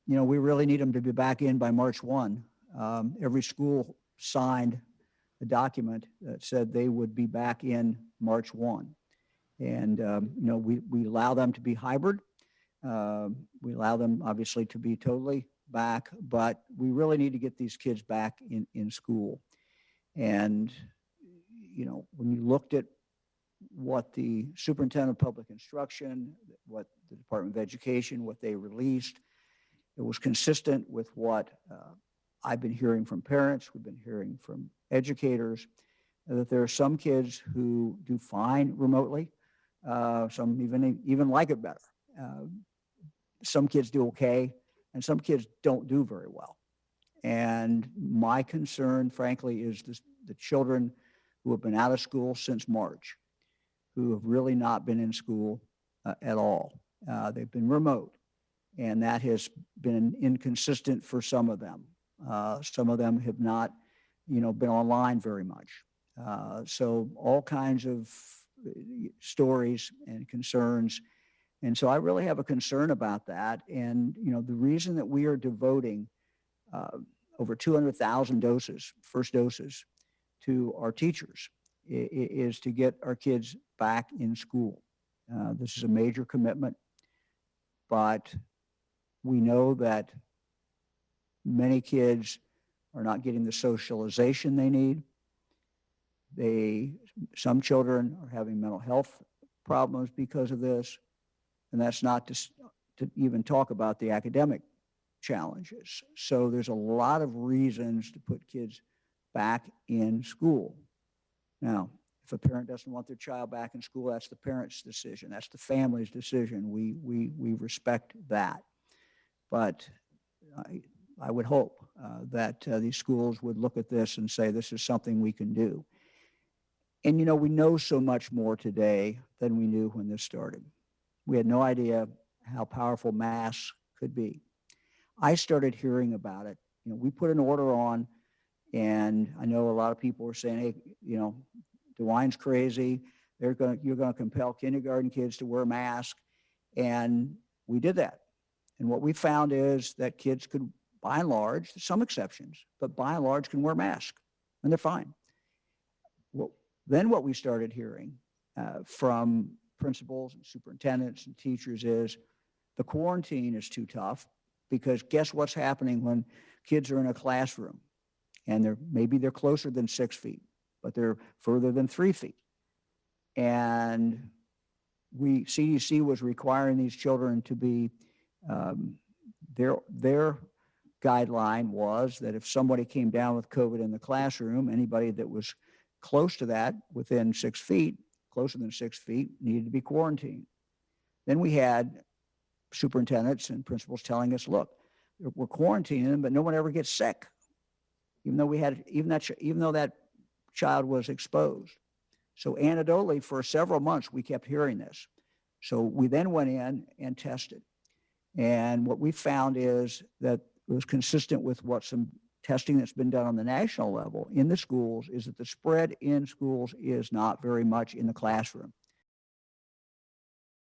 we really need them to be back in by March 1. Every school signed a document that said they would be back in March 1. And, we allow them to be hybrid. We allow them, obviously, to be totally back, but we really need to get these kids back in school. And, when you looked at what the Superintendent of Public Instruction, what the Department of Education, what they released, it was consistent with what I've been hearing from parents, we've been hearing from educators, that there are some kids who do fine remotely, some even like it better. Some kids do okay, and some kids don't do very well. And my concern, frankly, is the children who have been out of school since March, who have really not been in school at all. They've been remote, and that has been inconsistent for some of them. Some of them have not, been online very much. So all kinds of stories and concerns. And so I really have a concern about that. And, the reason that we are devoting over 200,000 first doses, to our teachers is to get our kids back in school. This is a major commitment, but we know that many kids are not getting the socialization they need. Some children are having mental health problems because of this, and that's not to even talk about the academic challenges. So there's a lot of reasons to put kids back in school. Now, if a parent doesn't want their child back in school, that's the parent's decision. That's the family's decision. We respect that. But I would hope that these schools would look at this and say, this is something we can do. And, we know so much more today than we knew when this started. We had no idea how powerful masks could be. I started hearing about it. We put an order on, and I know a lot of people were saying, hey, DeWine's crazy. You're going to compel kindergarten kids to wear masks. And we did that. And what we found is that kids could, by and large, some exceptions, but by and large can wear masks, and they're fine. Well, then what we started hearing from principals and superintendents and teachers is the quarantine is too tough, because guess what's happening when kids are in a classroom and maybe they're closer than 6 feet, but they're further than 3 feet. And CDC was requiring these children to be, their guideline was that if somebody came down with COVID in the classroom, anybody that was close to that, within 6 feet, closer than 6 feet, needed to be quarantined. Then we had superintendents and principals telling us, look, we're quarantining them, but no one ever gets sick, even though that child was exposed. So anecdotally, for several months, we kept hearing this. So we then went in and tested. And what we found is that it was consistent with what some testing that's been done on the national level in the schools, is that the spread in schools is not very much in the classroom.